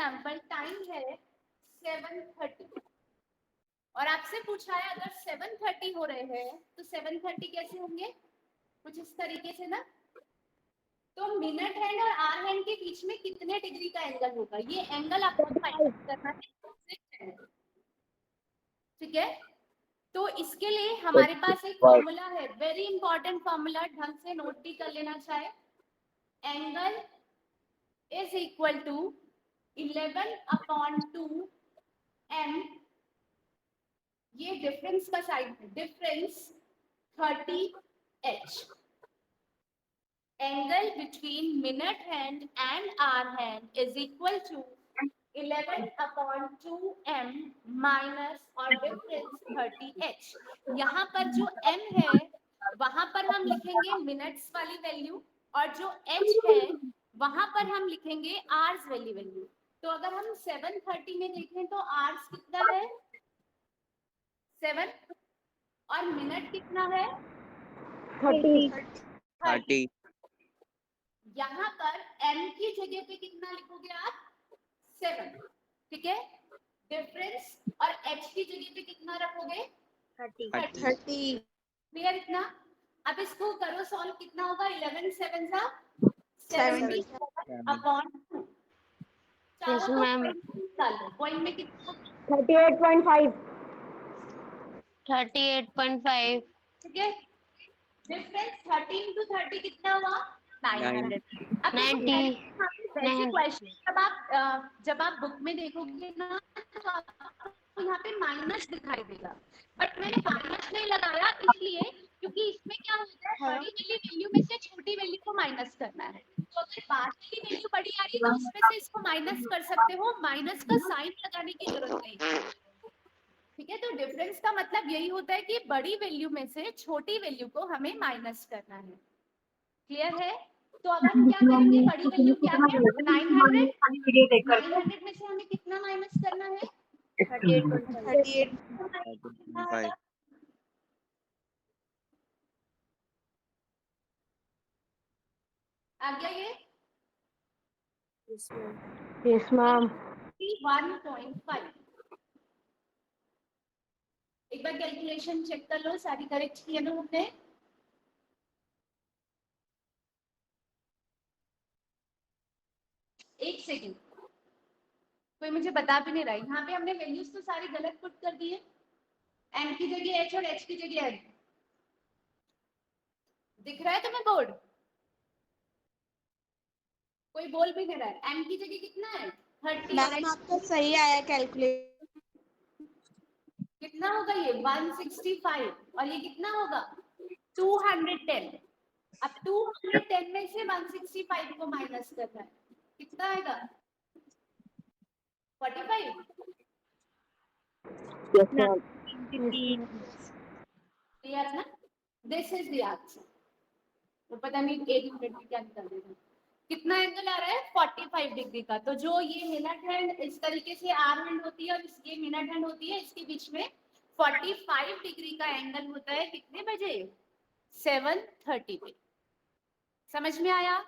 Example time है 7:30 और आपसे पूछा है अगर 7:30 हो रहे हैं तो 7:30 कैसे होंगे, कुछ इस तरीके से ना। तो मिनट हैंड और आवर हैंड के बीच में कितने डिग्री का एंगल होगा, ये एंगल आपको फाइंड करना है। ठीक है, तो इसके लिए हमारे पास एक फॉर्मूला है, वेरी इंपॉर्टेंट फॉर्मूला, ढंग से नोट भी कर लेना चाहे। Angle is equal to 11/2 m, ये डिफरेंस का साइड है, difference 30h। Angle between minute hand and hour hand is equal to 11/2 m minus और डिफरेंस 30h। यहाँ पर जो m है वहां पर हम लिखेंगे मिनट्स वाली वैल्यू और जो h है वहां पर हम लिखेंगे आवर्स वाली वैल्यू। तो अगर हम 7:30 में देखें तो आवर्स कितना है 7 और मिनट कितना है 30। यहाँ पर m की जगह पे कितना लिखोगे आप 7, ठीक है। डिफरेंस और h की जगह पे कितना रखोगे 30। क्लियर इतना। अब इसको करो सॉल्व, कितना होगा 11 7 सा 70/2। Yes ma'am. पॉइंट में कितना 38.5 38.5। ठीक है। डिफरेंस 13 to 30 कितना हुआ 900। अब 90 वैसे क्वेश्चन जब आप बुक में देखोगे ना तो आपको यहाँ पे माइनस दिखाई देगा, बट मैंने माइनस नहीं लगाया इसलिए क्योंकि इसमें क्या होता है बड़ी वाली वैल्यू में से छोटी वैल्यू को माइनस करना है। तो अगर बाद की वैल्यू बड़ी आ रही है तो उसमें से इसको माइनस कर सकते हो, माइनस का साइन लगाने की जरूरत नहीं। ठीक है, तो डिफरेंस का मतलब यही होता है कि बड़ी वैल्यू में से छोटी वैल्यू को हमें माइनस करना है। क्लियर है। तो अब हम क्या करेंगे, बड़ी वैल्यू क्या है 900, 900 में से हमें कितना माइनस करना है 38.5। आ गया ये यस मैम। 1.5। एक बार कैलकुलेशन चेक कर लो, सारी करेक्ट की है ना हमने। एक सेकंड, कोई मुझे बता भी नहीं रहा, यहाँ पे हमने वैल्यूज तो सारी गलत पुट कर दी है। m की जगह h और h की जगह n। दिख रहा है तुम्हें बोर्ड, कोई बोल भी नहीं रहा है। m की जगह कितना है 30 और मैम आपका सही आया कैलकुलेट। कितना होगा ये 165 और ये कितना होगा 210। अब 210 में से 165 को माइनस करना है, कितना आएगा 45। Yes ma'am. क्लियर ना, दिस इज द आंसर। तो पता नहीं 8 मिनट में क्या निकल देगा। कितना एंगल आ रहा है 45 डिग्री का। तो जो ये मिनट हैंड इस तरीके से आर हैंड होती है और इसकी मिनट हैंड होती है, इसके बीच में 45 डिग्री का एंगल होता है। कितने बजे 7:30 पे। समझ में आया।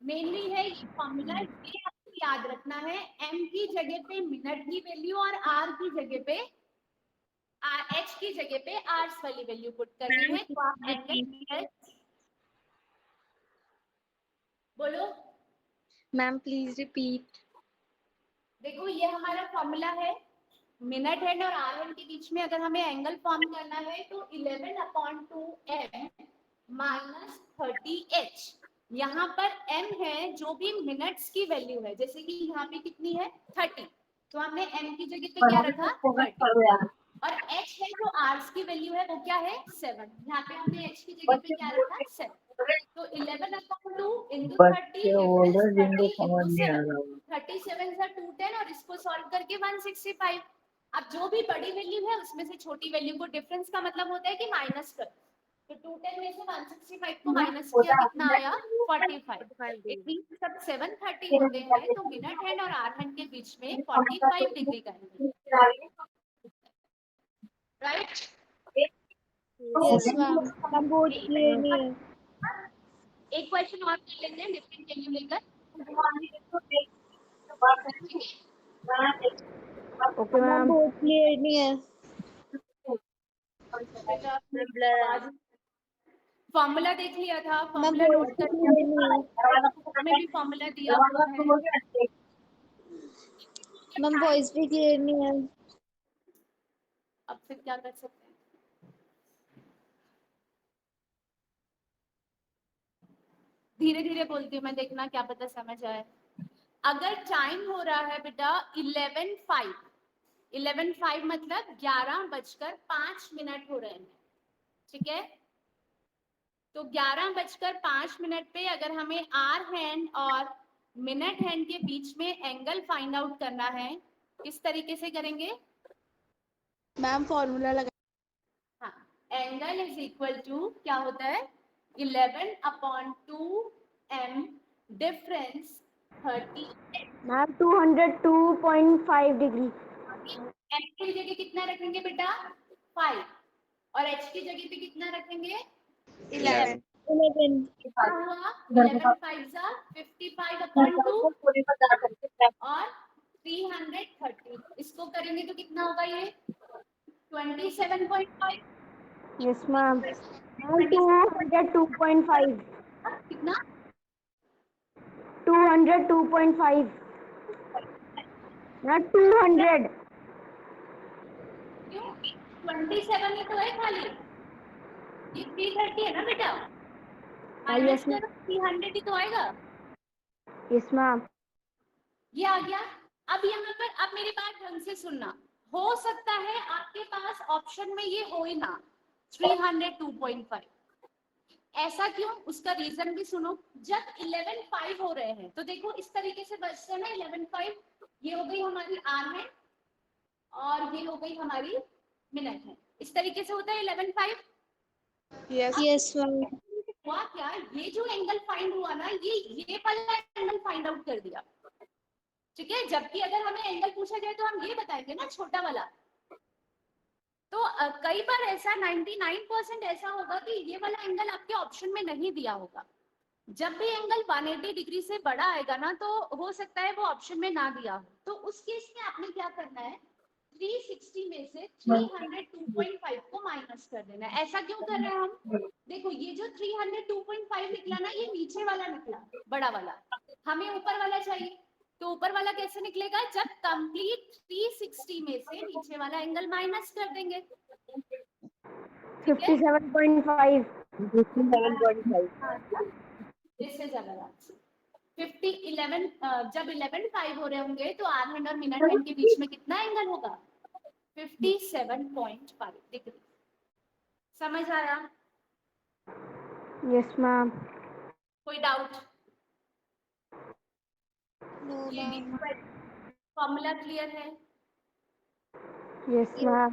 मेनली है ये फॉर्मूला, ये आपको याद रखना है। m की जगह पे मिनट की वैल्यू और r की जगह पे h की जगह पे आवर्स वाली वैल्यू पुट करनी है। तो आप एंगल बोलो मैम प्लीज रिपीट। देखो ये हमारा फॉर्मूला है, मिनट हैंड और आवर हैंड के बीच में अगर हमें एंगल फॉर्म करना है तो 11/2 m माइनस 30h। यहाँ पर m है जो भी मिनट्स की वैल्यू है, जैसे कि यहाँ पे कितनी है 30, तो हमने m की जगह पे क्या रखा 30 और h है जो आवर्स की वैल्यू है वो क्या है 7। यहाँ पे हमने h की जगह पे क्या रखा 7। तो 11/2 into 30 30 into 7, 37 से 210 और इसको सॉल्व करके 165। अब जो भी बड़ी वैल्यू है उसमें से छोटी वैल्यू को, डिफरेंस का मतलब होता है कि माइनस कर। तो 210 में से 165 को माइनस किया, कितना आया 45। इतनी सब 7:30 होते हैं तो मिनट हैंड और आवर हैंड के बीच में 45 डिग्री का एंगल, राइट। Yes ma'am. हम बोर्ड क्लियर नहीं है। एक क्वेश्चन और कर लेते हैं डिफरेंट वैल्यू लेकर। Okay ma'am. बहुत क्लियर नहीं है। फॉर्मूला देख लिया था, मैम फॉर्मूला वॉइस नोट भी कर क्लियर नहीं है। में भी फॉर्मूला दिया हुआ है। मैम वॉइस भी क्लियर नहीं है। अब फिर क्या कर सकते हैं? धीरे धीरे बोलती हूँ मैं, देखना क्या पता समझ आए। अगर टाइम हो रहा है बेटा 11:05, 11:05 मतलब 11:05 हो रहे हैं, ठीक है? तो 11:05 पे अगर हमें आर हैंड और मिनट हैंड के बीच में एंगल फाइंड आउट करना है, किस तरीके से करेंगे? मैम फॉर्मूला लगा। हाँ, एंगल इज इक्वल टू क्या होता है? 11/2m difference 30। Ma'am 202.5 degree. H की जगह कितना रखेंगे बेटा? 5। और एच की जगह पे कितना रखेंगे? 11 कितना हुआ? 11 5 55/2 और 330। इसको करेंगे तो कितना होगा ये? 27.5। Yes ma'am. मैम 202.5। कितना? 202.5। मैम 200। क्यों? 27 ही तो है खाली, ये 330 है ना बेटा, माइनस यस मैम। करो 300 ही तो आएगा। Yes ma'am. ये आ गया। अब यहाँ पर अब मेरी बात ढंग से सुनना। हो सकता है आपके पास ऑप्शन में ये हो ही ना 302.5। ऐसा क्यों? उसका रीजन भी सुनो। जब 11:05 हो रहे हैं तो देखो इस तरीके से बचते हैं ना 11:05। ये हो गई हमारी आर है और ये हो गई हमारी मिनट है। इस तरीके से होता है 11:05। Yes ma'am. हुआ क्या? ये जो एंगल फाइंड हुआ ना, ये वाला एंगल फाइंड आउट कर दिया, ठीक है? जबकि अगर हमें एंगल पूछा जाए तो हम ये बताएंगे ना, छोटा वाला। तो कई बार ऐसा 99% ऐसा होगा कि ये वाला एंगल आपके ऑप्शन में नहीं दिया होगा। जब भी एंगल 180 डिग्री से बड़ा आएगा ना, तो हो सकता है वो ऑप्शन में ना दिया हो। तो उस केस में आपने क्या करना है? 360 में से 302.5 को माइनस कर देना है। ऐसा क्यों कर रहे हैं हम? देखो ये जो 302.5 निकला ना, ये नीचे वाला निकला, बड़ा वाला। हमें ऊपर वाला चाहिए, तो ऊपर वाला कैसे निकलेगा? जब कंप्लीट 360 में से नीचे वाला एंगल माइनस कर देंगे, ठीक है? 57.5। 57.5। इससे ज्यादा 11 जब 11:05 हो रहे होंगे तो आर हैंड और मिनट हैंड के बीच में कितना एंगल होगा? 57.5 डिग्री। समझ आया? Yes ma'am. कोई डाउट? नो ये भी मैम। फॉर्मूला क्लियर है? Yes ma'am.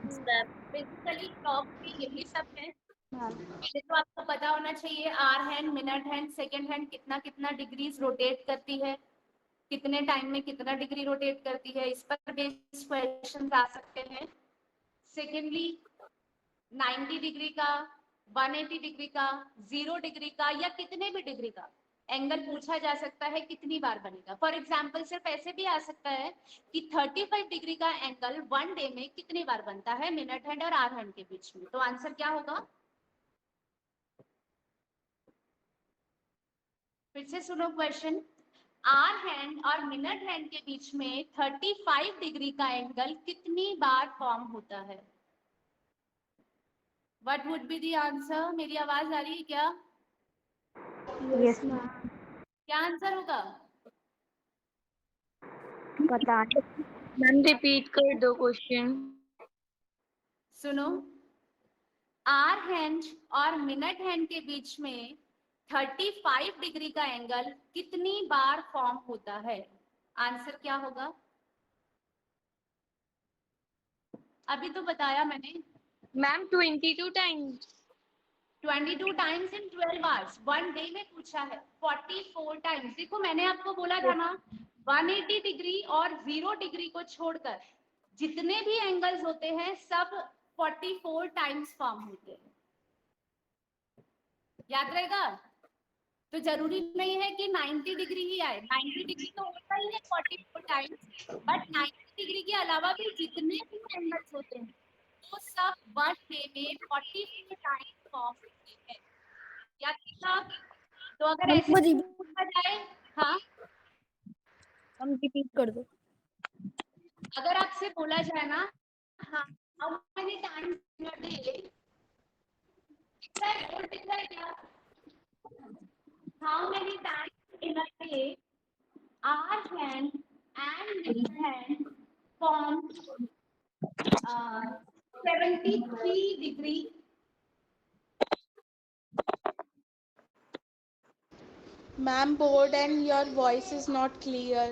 बेसिकली टॉप में यही सब है। ये तो आपको पता होना चाहिए, hour hand, minute hand, second hand कितना कितना डिग्रीज रोटेट करती है, कितने टाइम में कितना डिग्री रोटेट करती है, इस पर बेस्ड क्वेश्चन आ सकते हैं। सेकेंडली 90 डिग्री का, 180 डिग्री का, 0 डिग्री का या कितने भी डिग्री का एंगल पूछा जा सकता है, कितनी बार बनेगा। फॉर एग्जाम्पल सिर्फ ऐसे भी आ सकता है कि 35 डिग्री का एंगल 1 डे में कितनी बार बनता है मिनट हैंड और आर हैंड के बीच में। तो आंसर क्या होगा? फिर से सुनो क्वेश्चन। आर हैंड और मिनट हैंड के बीच में 35 डिग्री का एंगल कितनी बार फॉर्म होता है? What would be the answer? मेरी आवाज आ रही है क्या? Yes ma'am. क्या आंसर होगा? पता नहीं। मैम रिपीट कर दो क्वेश्चन। सुनो, आर हैंड और मिनट हैंड के बीच में 35 डिग्री का एंगल कितनी बार फॉर्म होता है? आंसर क्या होगा? अभी तो बताया मैंने, ma'am 22 times. 22 times in 12 hours. 1 day में पूछा है 44 टाइम्स। देखो मैंने आपको बोला था ना, 180 डिग्री और 0 डिग्री को छोड़कर जितने भी एंगल्स होते हैं सब 44 टाइम्स फॉर्म होते हैं। याद रहेगा? तो जरूरी नहीं है कि 90 डिग्री ही आए, 90 डिग्री तो होता ही है 44 टाइम्स, बट 90 डिग्री के अलावा भी जितने भी एंगल्स होते हैं वो सब वन डे में 44 टाइम्स फॉर्म होते हैं। क्या साहब? तो अगर ऐसे पूछा जाए, हाँ, हम रिपीट कर दो। अगर आपसे बोला जाए ना, हाँ, how many times in a day, क्या, how many times in a day our hand and his hand form 73 degree. Ma'am, board and your voice is not clear.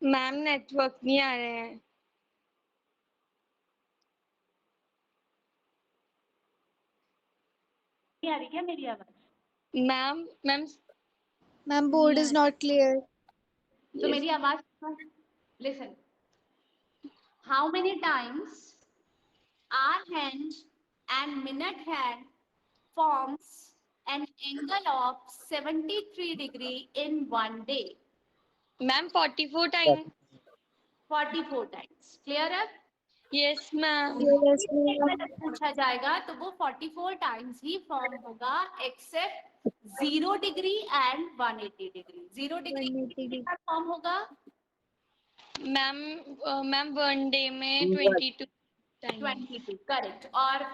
Ma'am network नहीं आ रहे हैं। नहीं आ रही क्या मेरी आवाज? Ma'am ma'am Ma'am, board is not clear. तो मेरी आवाज, listen, how many times our hand and minute hand forms an angle of 73 degree in one day? Ma'am 44 time. 44 times. Clear है? Yes ma'am. Yes, ma'am. अगर पूछा जाएगा तो वो 44 times ही फॉर्म होगा, except 0 degree and 180 degree. 0 degree 180 degree. Form होगा ma'am ma'am one day में 22 टाइम। 22, करेक्ट। और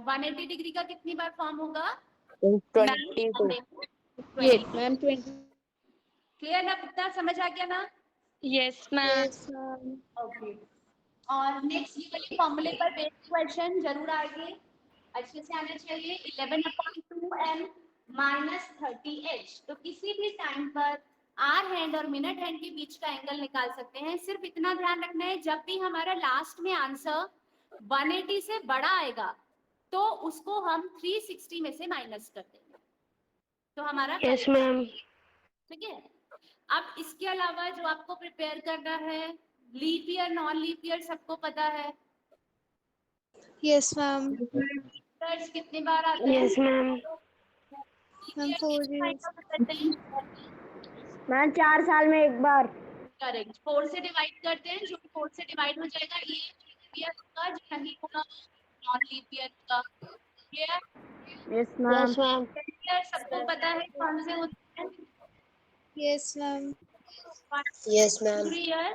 180 डिग्री का कितनी बार फॉर्म होगा? 22। Ma'am, 20. क्लियर ना? कितना समझ आ गया ना? Yes ma'am. Yes, ma'am. Okay. और नेक्स्ट ये वाले फॉर्मूले पर बेस्ड क्वेश्चन जरूर आएंगे, अच्छे से आना चाहिए। 11/2m minus 30h। तो किसी भी टाइम पर आर हैंड और मिनट हैंड के बीच का एंगल निकाल सकते हैं। सिर्फ इतना ध्यान रखना है, जब भी हमारा लास्ट में आंसर 180 से बड़ा आएगा तो उसको हम 360 में से माइनस कर देंगे, तो हमारा यस मैम। ठीक है। अब इसके अलावा जो आपको प्रिपेयर करना है, leap year non leap year सबको पता है। Yes, ma'am. ईयर्स कितनी बार आते हैं? Yes ma'am. Ma'am, 4 years. Ma'am 4 साल में एक बार। करेक्ट। 4 से डिवाइड करते हैं, जो 4 से डिवाइड हो जाएगा ये लीप ईयर होगा, जो नहीं होगा नॉन लीप ईयर होगा। Clear? Yes ma'am. Yes ma'am. Year सबको पता है कौन से होते हैं? Yes, ma'am. Yes ma'am. Year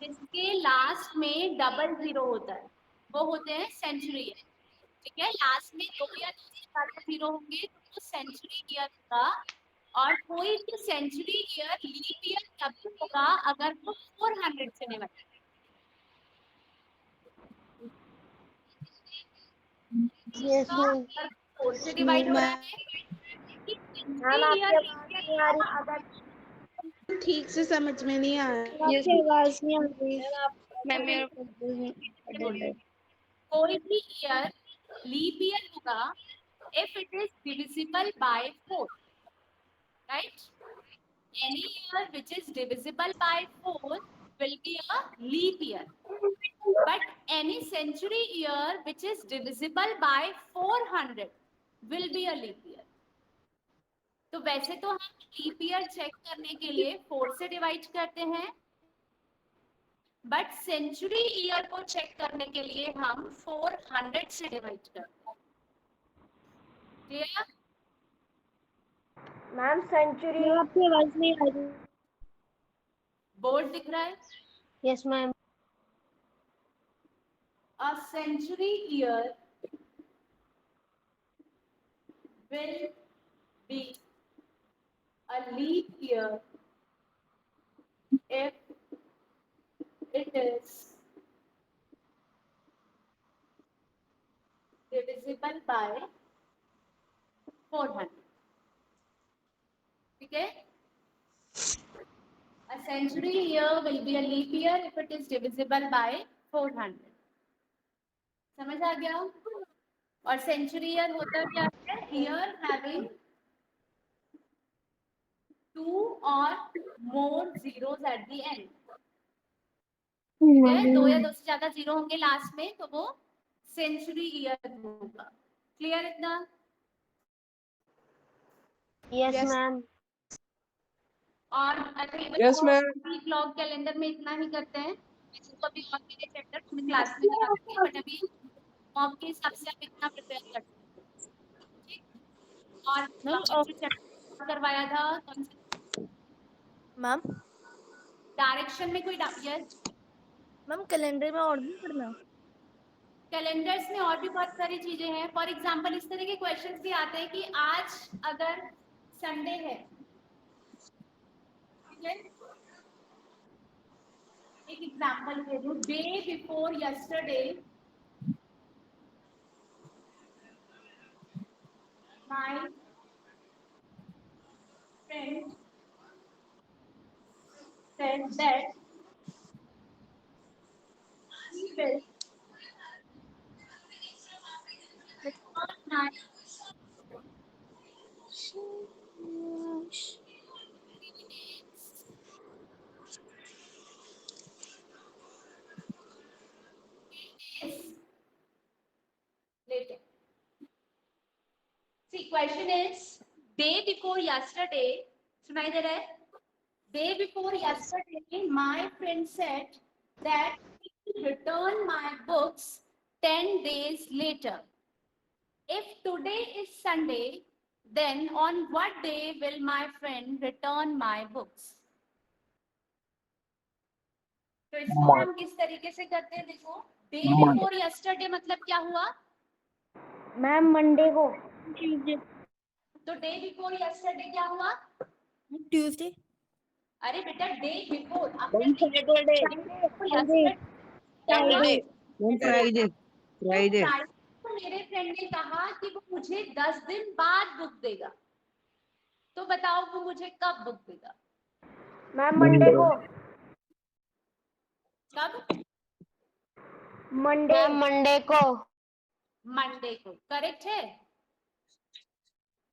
जिसके लास्ट में डबल जीरो होता है वो होते हैं सेंचुरी ईयर। ठीक है, लास्ट में 2 या 2 से ज्यादा जीरो होंगे तो वो सेंचुरी ईयर होगा। और कोई भी सेंचुरी ईयर लीप ईयर तभी होगा अगर वो 400 से डिवाइड। Yes ma'am. 4 से डिवाइड हो रहा है मैम आपकी आवाज नहीं आ रही। अगर ठीक से समझ में नहीं आ रहा। यस आपकी आवाज नहीं आ रही. मैम मेरा कोई भी ईयर लीप ईयर होगा if it is divisible by 4, right? Any year which is divisible by 4 will be a leap year, but any century year which is divisible by 400 will be a leap year. तो वैसे तो हम leap year check करने के लिए 4 से divide करते हैं, बट सेंचुरी ईयर को चेक करने के लिए हम 400 से डिवाइड करते हैं। क्लियर? Ma'am century. मैम आपकी आवाज नहीं आ रही. बोर्ड दिख रहा है? Yes ma'am. A century year will be a leap year if it is divisible by 400. ठीक है? A century year will be a leap year if it is divisible by 400. समझ आ गया? और सेंचुरी ईयर होता क्या है? Year having 2 or more zeros at the end. ठीक है, 2 या 2 से ज्यादा जीरो होंगे लास्ट में तो वो सेंचुरी ईयर होगा। क्लियर इतना? Yes, Yes. ma'am. और अगर Yes, ma'am. क्लॉक कैलेंडर में इतना ही करते हैं, इसको अभी और मेरे चैप्टर में क्लास में कराऊंगी, बट अभी मॉक के हिसाब से आप इतना प्रिपेयर करते हैं, ठीक? और Ma'am, जो चैप्टर करवाया था कौन सा? मैम डायरेक्शन में कोई यस, मैम कैलेंडर में और भी पढ़ना। कैलेंडर्स में और भी बहुत सारी चीजें हैं। फॉर एग्जांपल इस तरह के क्वेश्चंस भी आते हैं कि आज अगर संडे है, ठीक है, एक एग्जांपल दे दूं, day before yesterday my friend said that he will return my later. See, question is day before yesterday. सुनाई दे रहा है? Day before yesterday, my friend said that he will return my books 10 days later. If today is Sunday, then on what day will my friend return my books? तो इसको हम किस तरीके से करते हैं? देखो, डे बिफोर यस्टरडे मतलब क्या हुआ? मैम मंडे को। तो डे बिफोर यस्टरडे क्या हुआ? ट्यूसडे। अरे बेटा, day before Friday. Friday. Friday. तो मेरे फ्रेंड ने कहा कि वो मुझे 10 दिन बाद बुक देगा। तो बताओ वो मुझे कब बुक देगा? मैम मंडे को। कब? मंडे मंडे को। मंडे को। करेक्ट है?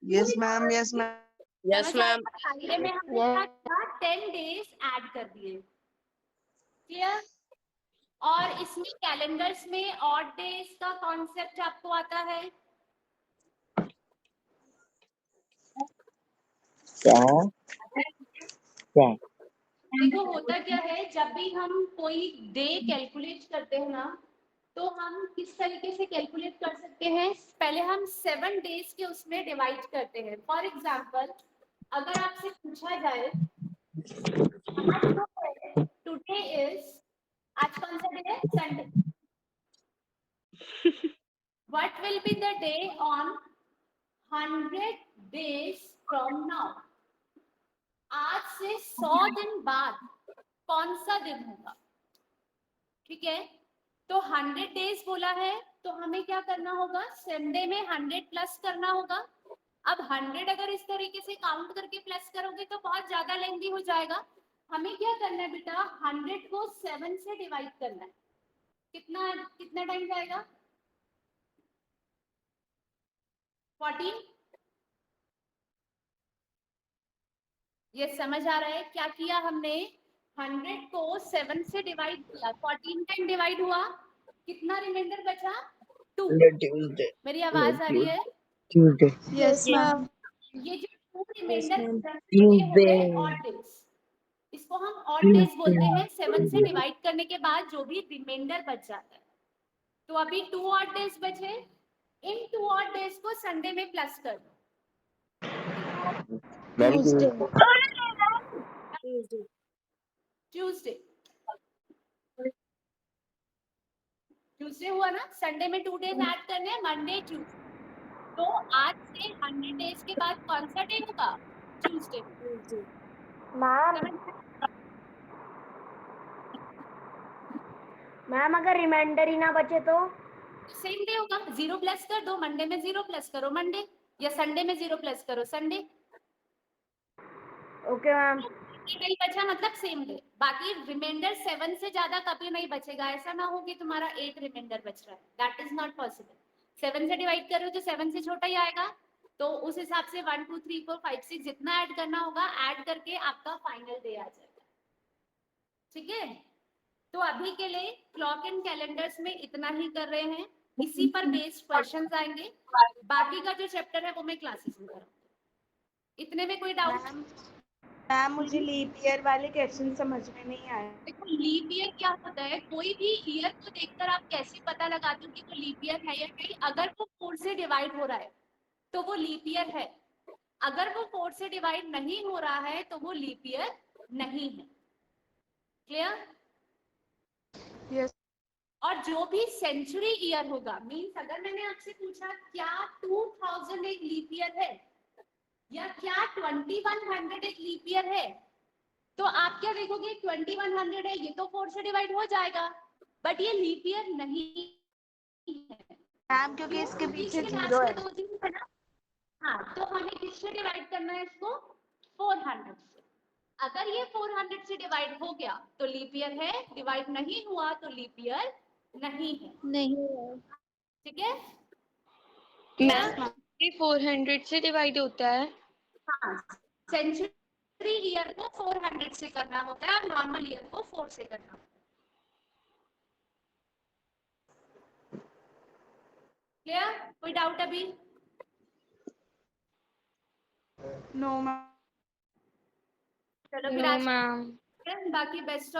Yes, ma'am. Yes, ma'am. Yes, ma'am. Friday में हमने 10 डेज ऐड कर दिए। क्लियर? और इसमें कैलेंडर्स में ऑड डेज का कॉन्सेप्ट आपको आता है? देखो होता क्या है, जब भी हम कोई डे कैलकुलेट करते हैं ना, तो हम किस तरीके से कैलकुलेट कर सकते हैं? पहले हम 7 डेज के उसमें डिवाइड करते हैं। फॉर एग्जांपल अगर आपसे पूछा जाए टुडे इज, आज कौन सा डे है? Sunday. What will be the day on 100 days from now? आज से 100 दिन बाद कौन सा दिन होगा? ठीक है, तो 100 डेज बोला है तो हमें क्या करना होगा? संडे में 100 प्लस करना होगा। अब 100 अगर इस तरीके से काउंट करके प्लस करोगे तो बहुत ज्यादा लेंथी हो जाएगा। हमें क्या करना है बेटा? 100 को 7 से डिवाइड करना है। कितना टाइम जाएगा? 14। ये समझ आ रहा है क्या किया हमने? 100 को 7 से डिवाइड किया, 14 टाइम डिवाइड हुआ, कितना रिमाइंडर बचा? 2। Tuesday. मेरी आवाज आ रही है? Tuesday. Yes, ma'am. ये जो 2 रिमाइंडर Tuesday. ऑड डेज, इसको हम ऑड डेज बोलते हैं। 7 से डिवाइड करने के बाद जो भी रिमाइंडर बच जाता है। तो अभी 2 ऑड डेज बचे, इन 2 ऑड डेज को संडे में प्लस कर दो। ट्यूसडे हुआ ना? संडे में 2 डेज ऐड करने हैं, मंडे ट्यूसडे। तो आज से 100 डेज के बाद कौन सा डे होगा? ट्यूसडे। मैम अगर रिमाइंडर ही ना बचे तो सेम डे होगा। 0 प्लस कर दो, मंडे में 0 प्लस करो मंडे, या संडे में 0 प्लस करो संडे। Okay ma'am. नहीं बचा मतलब सेम डे। बाकी रिमाइंडर 7 से ज्यादा कभी नहीं बचेगा। ऐसा ना हो कि तुम्हारा 8 रिमाइंडर बच रहा है, दैट इज नॉट पॉसिबल। 7 से डिवाइड करो तो 7 से छोटा ही आएगा, तो उस हिसाब से 1 2 3 4 5 6 जितना ऐड करना होगा ऐड करके आपका फाइनल डे आ जाएगा। ठीक है? तो अभी के लिए क्लॉक एंड कैलेंडर्स में इतना ही कर रहे हैं, इसी पर बेस्ड क्वेश्चंस आएंगे। बाकी का जो चैप्टर है वो मैं क्लासेस में कराऊंगी। इतने में कोई डाउट? मैम मुझे लीप ईयर वाले क्वेश्चन समझ में नहीं आए। देखो लीप ईयर क्या होता है, कोई भी ईयर को देखकर आप कैसे पता लगाते हो कि वो लीप ईयर है या नहीं। अगर वो 4 से डिवाइड हो रहा है तो वो लीप ईयर है, अगर वो 4 से डिवाइड नहीं हो रहा है तो वो लीप ईयर नहीं है। क्लियर? यस और जो भी सेंचुरी ईयर होगा, मीन्स अगर मैंने आपसे पूछा क्या 2000 एक लीप ईयर है या क्या 2100 एक लीप ईयर है, तो आप क्या देखोगे 2100 है, ये तो 4 से डिवाइड हो जाएगा, बट ये लीप ईयर नहीं है। मैम क्योंकि इसके पीछे इसके जीरो लास्ट है। में 2 जीरो है ना। हाँ, तो हमें किससे डिवाइड करना है इसको? 400 से। अगर ये 400 से डिवाइड हो गया तो लीप ईयर है, डिवाइड नहीं हुआ तो लीप ईयर नहीं है। नहीं है। ठीक है? मैम ये 400 से डिवाइड होता है। हाँ, सेंचुरी ईयर को 400 से करना होता है और नॉर्मल ईयर को 4 से करना होता है। क्लियर? कोई डाउट अभी? No ma'am. चलो फिर नो आज मैम। बाकी बेस्ट